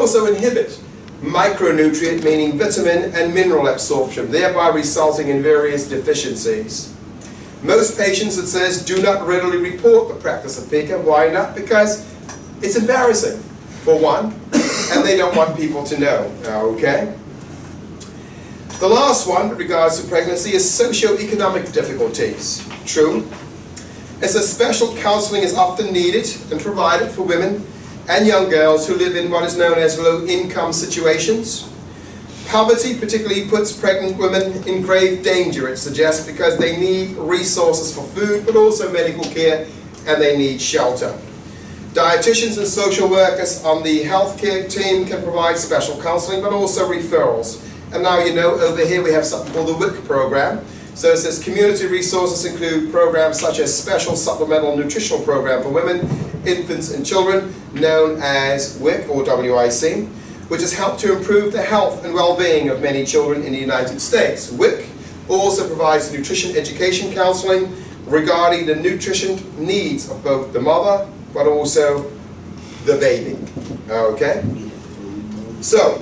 also inhibit micronutrient, meaning vitamin and mineral absorption, thereby resulting in various deficiencies. Most patients, it says, do not readily report the practice of PICA. Why not? Because it's embarrassing, for one, and they don't want people to know. Okay? The last one, with regards to pregnancy, is socioeconomic difficulties. True. It says special counseling is often needed and provided for women and young girls who live in what is known as low-income situations. Poverty particularly puts pregnant women in grave danger, it suggests, because they need resources for food, but also medical care, and they need shelter. Dietitians and social workers on the healthcare team can provide special counseling, but also referrals. And now you know, over here we have something called the WIC program. So it says community resources include programs such as special supplemental nutritional program for women, infants and children, known as WIC or WIC, which has helped to improve the health and well-being of many children in the United States. WIC also provides nutrition education counseling regarding the nutrition needs of both the mother but also the baby. Okay? So,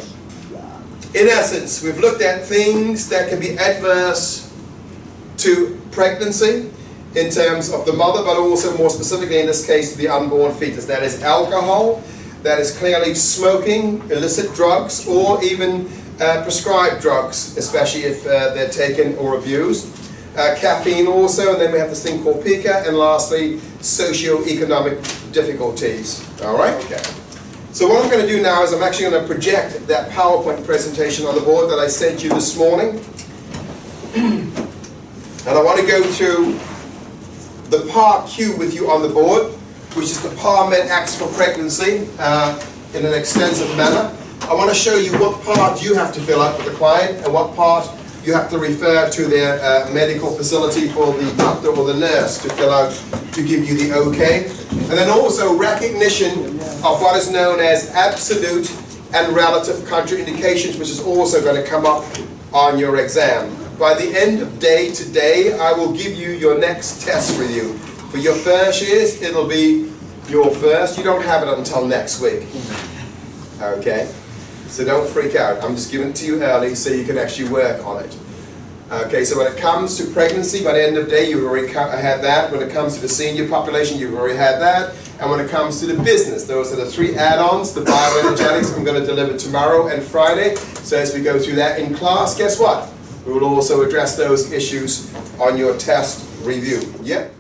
in essence, we've looked at things that can be adverse to pregnancy in terms of the mother, but also more specifically in this case the unborn fetus. That is alcohol, that is clearly smoking, illicit drugs, or even prescribed drugs, especially if they're taken or abused. Caffeine also, and then we have this thing called PICA, and lastly, socioeconomic difficulties. All right? Okay. So what I'm going to do now is I'm actually going to project that PowerPoint presentation on the board that I sent you this morning. And I want to go through the Part Q with you on the board, which is the PARMED Acts for Pregnancy in an extensive manner. I want to show you what part you have to fill out with the client and what part you have to refer to their medical facility for the doctor or the nurse to fill out to give you the okay. And then also recognition of what is known as absolute and relative contraindications, which is also going to come up on your exam. By the end of day today, I will give you your next test review. For your first years, it'll be your first. You don't have it until next week. Okay? So don't freak out. I'm just giving it to you early so you can actually work on it. Okay, so when it comes to pregnancy, by the end of the day, you've already had that. When it comes to the senior population, you've already had that. And when it comes to the business, those are the 3 add-ons. The bioenergetics I'm going to deliver tomorrow and Friday. So as we go through that in class, guess what? We will also address those issues on your test review. Yep.